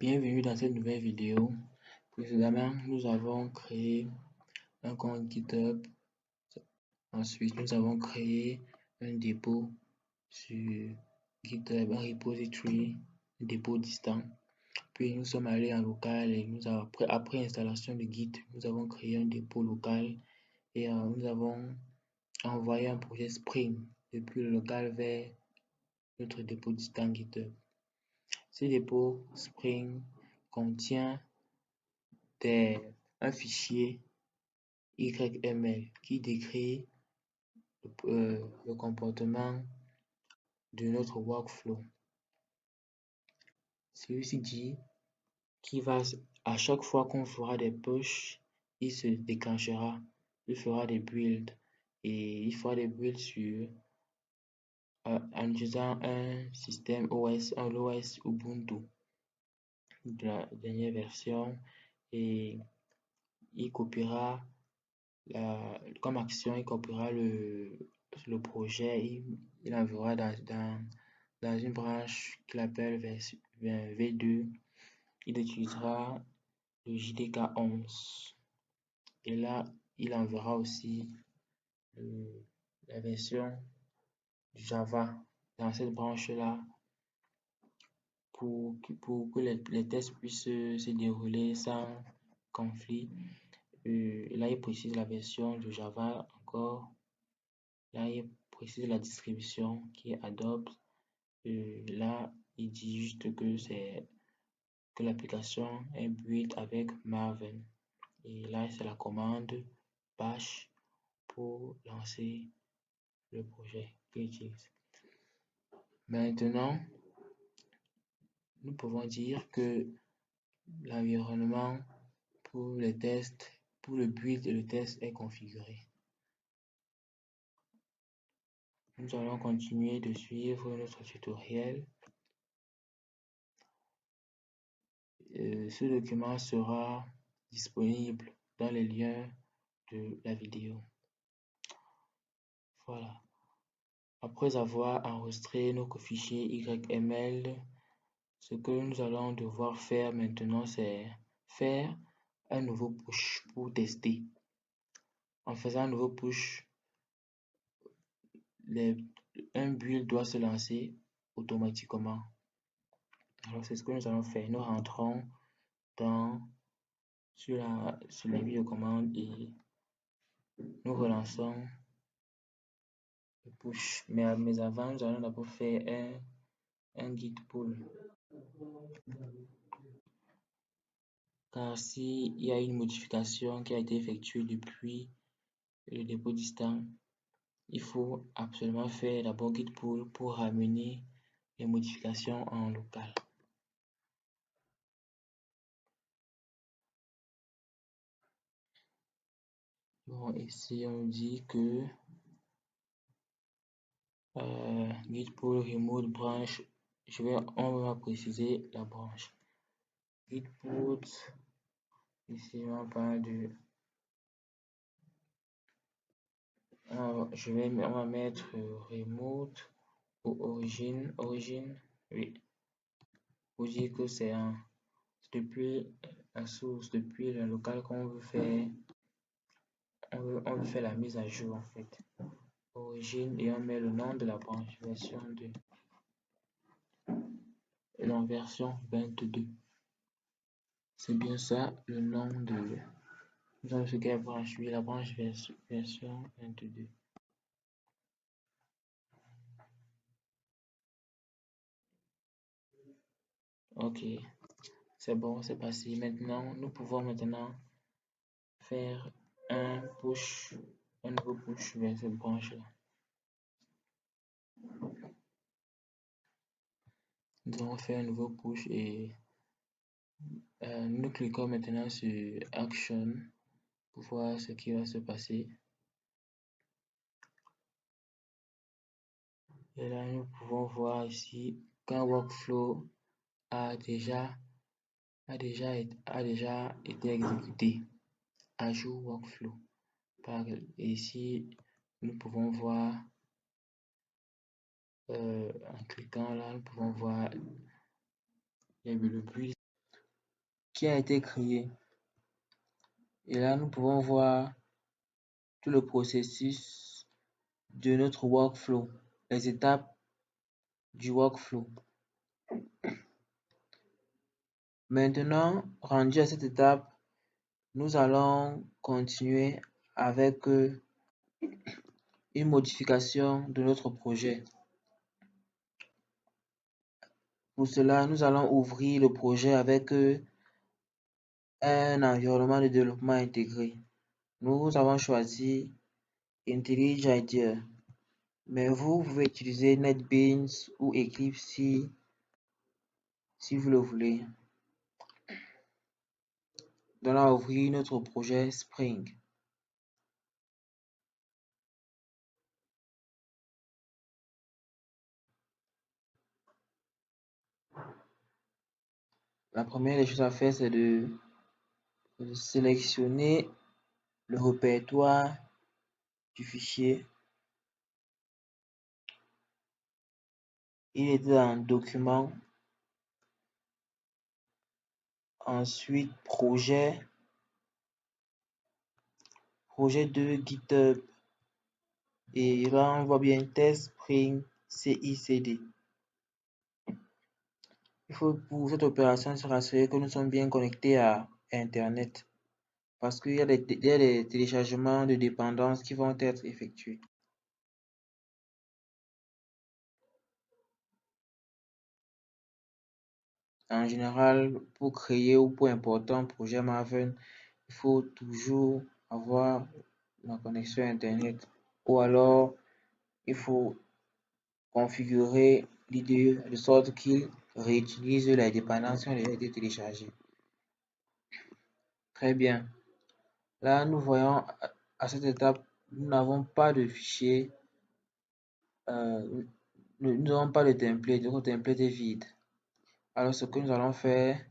Bienvenue dans cette nouvelle vidéo. Précédemment, nous avons créé un compte GitHub. Ensuite, nous avons créé un dépôt sur GitHub, un repository, un dépôt distant. Puis nous sommes allés en local et après installation de Git, nous avons créé un dépôt local et nous avons envoyé un projet Spring depuis le local vers notre dépôt distant GitHub. Ce dépôt Spring contient un fichier YML qui décrit le comportement de notre workflow. Celui-ci dit à chaque fois qu'on fera des push, il se déclenchera, il fera des builds et il fera des builds en utilisant un système OS, l'OS Ubuntu de la dernière version, et il copiera comme action, il copiera le projet, il enverra dans une branche qu'il appelle V2. Il utilisera le JDK 11. Et là, il enverra aussi la version Java dans cette branche-là pour que les tests puissent se dérouler sans conflit. Et là, il précise la version de Java encore. Là, il précise la distribution qui est Adobe. Là, il dit juste que l'application est build avec Maven. Et là, c'est la commande bash pour lancer le projet qu'il utilise. Maintenant, nous pouvons dire que l'environnement pour les tests, pour le build et le test est configuré. Nous allons continuer de suivre notre tutoriel. Ce document sera disponible dans les liens de la vidéo. Voilà. Après avoir enregistré notre fichier YML, ce que nous allons devoir faire maintenant, c'est faire un nouveau push pour tester. En faisant un nouveau push, un build doit se lancer automatiquement. Alors c'est ce que nous allons faire. Nous rentrons sur la ligne de commande et nous relançons le push. Mais avant, nous allons d'abord faire un git pull. Car s'il y a une modification qui a été effectuée depuis le dépôt distant, il faut absolument faire d'abord git pull pour ramener les modifications en local. Bon, ici on dit que git pull remove branch, on va préciser la branche. Git pull, ici on parle de on va mettre remote ou origine, oui, pour dire que c'est depuis la source, depuis le local qu'on veut faire, on veut faire la mise à jour en fait. Origine, et on met le nom de la branche, version 2. Et non, version 22. C'est bien ça, le nom de... Nous avons ce qu'est branche, oui, la branche version 22. Ok, c'est bon, c'est passé. Maintenant, nous pouvons faire un nouveau push vers cette branche-là. Nous allons faire un nouveau push et nous cliquons maintenant sur Action pour voir ce qui va se passer. Et là, nous pouvons voir ici qu'un workflow a déjà été exécuté. Ajout workflow. Ici, nous pouvons voir, en cliquant là, nous pouvons voir le build. qui a été créé. Et là, nous pouvons voir tout le processus de notre workflow, les étapes du workflow. Maintenant, rendu à cette étape, nous allons continuer avec une modification de notre projet. Pour cela, nous allons ouvrir le projet avec un environnement de développement intégré. Nous avons choisi IntelliJ IDEA, mais vous pouvez utiliser NetBeans ou Eclipse si vous le voulez. Nous allons ouvrir notre projet Spring. La première des choses à faire, c'est de sélectionner le répertoire du fichier. Il est dans Document, ensuite Projet, Projet de GitHub, et là on voit bien Test Spring CICD. Il faut pour cette opération se rassurer que nous sommes bien connectés à Internet, parce qu'il y a des téléchargements de dépendances qui vont être effectués. En général, pour créer ou pour importer un projet Maven, il faut toujours avoir la connexion Internet, ou alors il faut configurer l'IDE de sorte qu'il réutilise les dépendances qui ont déjà été téléchargées. Très bien. Là, nous voyons à cette étape, nous n'avons pas de fichier, nous n'avons pas de template, notre template est vide. Alors, ce que nous allons faire,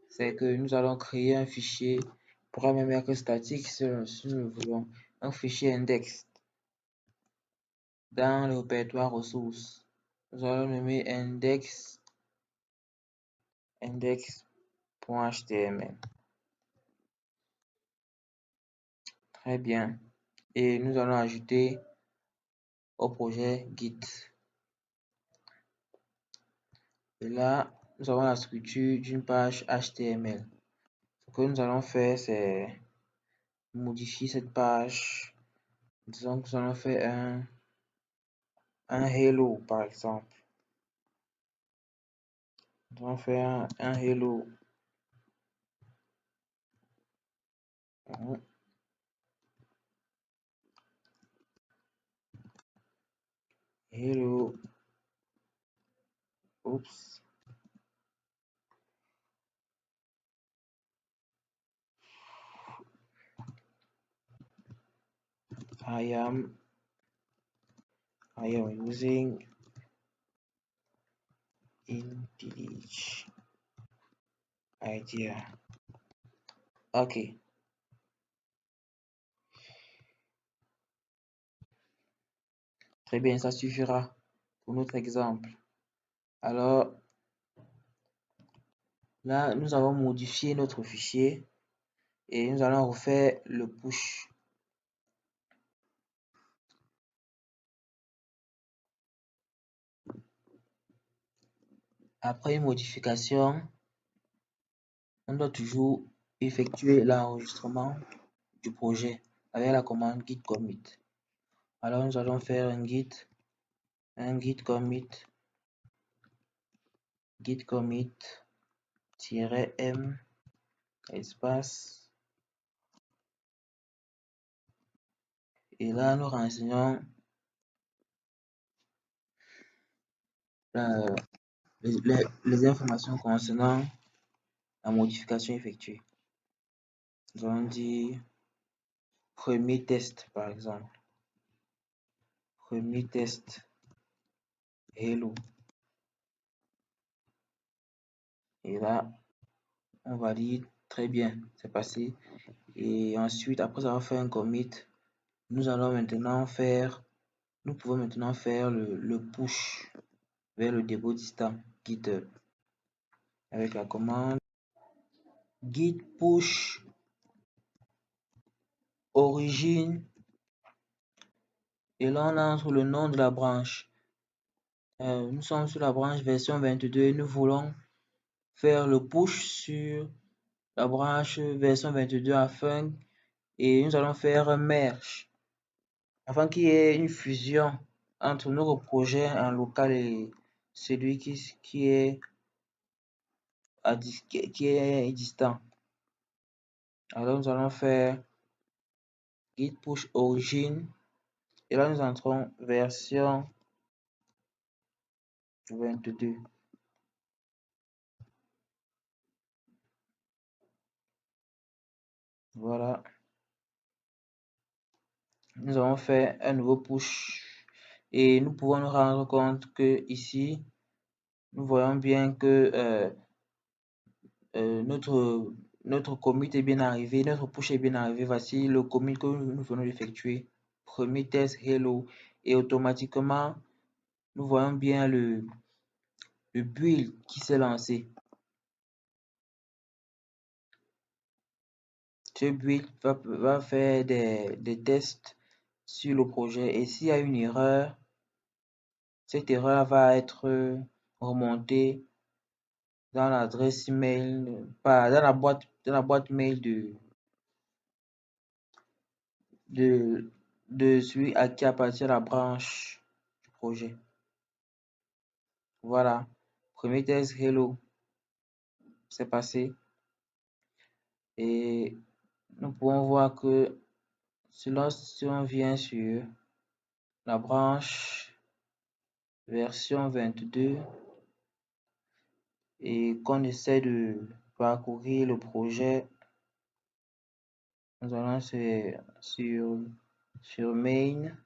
c'est que nous allons créer un fichier, on pourra même mettre statique si nous le voulons, un fichier index dans le répertoire ressources. Nous allons nommer index.html. Très bien. Et nous allons ajouter au projet Git. Et là, nous avons la structure d'une page HTML. Ce que nous allons faire, c'est modifier cette page. Disons que nous allons faire un hello, par exemple. Nous allons faire un hello. Hello. Oops. I am using IntelliJ IDEA. Ok. Très bien, ça suffira pour notre exemple. Alors, là, nous avons modifié notre fichier et nous allons refaire le push. Après une modification, on doit toujours effectuer l'enregistrement du projet avec la commande git commit. Alors nous allons faire un git commit -m espace, et là nous renseignons les informations concernant la modification effectuée. Nous allons dire premier test, par exemple. Premier test hello. Et là, on valide. Très bien, c'est passé. Et ensuite, après avoir fait un commit, nous pouvons maintenant faire le push vers le dépôt distant GitHub avec la commande git push origine et là on entre le nom de la branche. Nous sommes sur la branche version 22 et nous voulons faire le push sur la branche version 22 afin et nous allons faire un merge afin qu'il y ait une fusion entre notre projet en local et celui qui est distant. Alors nous allons faire git push origine et là nous entrons version 22. Voilà, nous avons fait un nouveau push et nous pouvons nous rendre compte que ici nous voyons bien que notre commit est bien arrivé, notre push est bien arrivé. Voici le commit que nous venons d'effectuer, premier test hello, et automatiquement nous voyons bien le build qui s'est lancé. Ce build va faire des tests sur le projet et s'il y a une erreur, cette erreur va être remontée dans l'adresse email, pas dans la boîte mail de celui à qui appartient la branche du projet. Voilà, premier test hello, c'est passé et nous pouvons voir que si on vient sur la branche version 22 et qu'on essaie de parcourir le projet, nous allons sur main,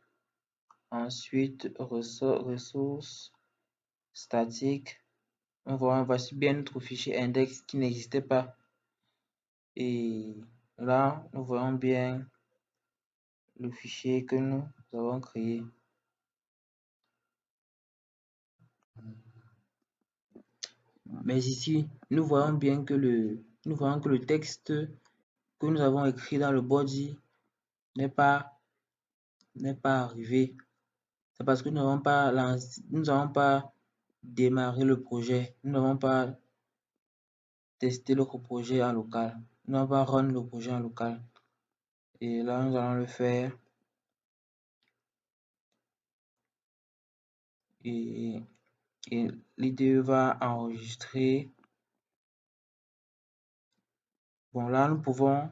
ensuite ressources statiques. Voici bien notre fichier index qui n'existait pas et là nous voyons bien le fichier que nous avons créé. Mais ici nous voyons bien que le texte que nous avons écrit dans le body n'est pas arrivé. C'est parce que nous n'avons pas démarré le projet, nous n'avons pas testé le projet en local, nous n'avons pas run le projet en local. Et là nous allons le faire et l'IDE va enregistrer. Bon, là nous pouvons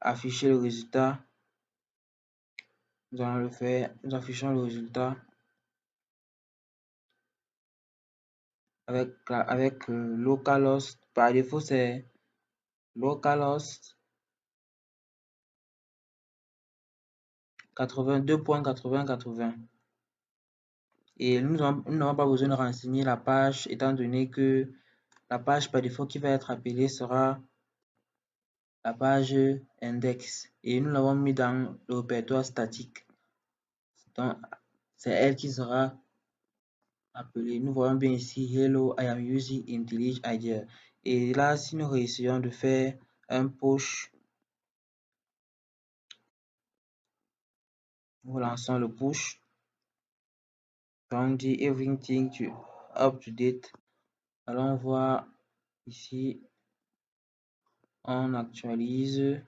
afficher le résultat. Nous allons le faire, nous affichons le résultat avec localhost. Par défaut c'est localhost 82.80.80 et nous n'avons pas besoin de renseigner la page étant donné que la page par défaut qui va être appelée sera la page index et nous l'avons mis dans le répertoire statique. Donc c'est elle qui sera appelée. Nous voyons bien ici hello I am using IntelliJ IDEA et là si nous réussissons de faire un push, nous lançons le push, on dit everything up to date. Allons voir ici, on actualise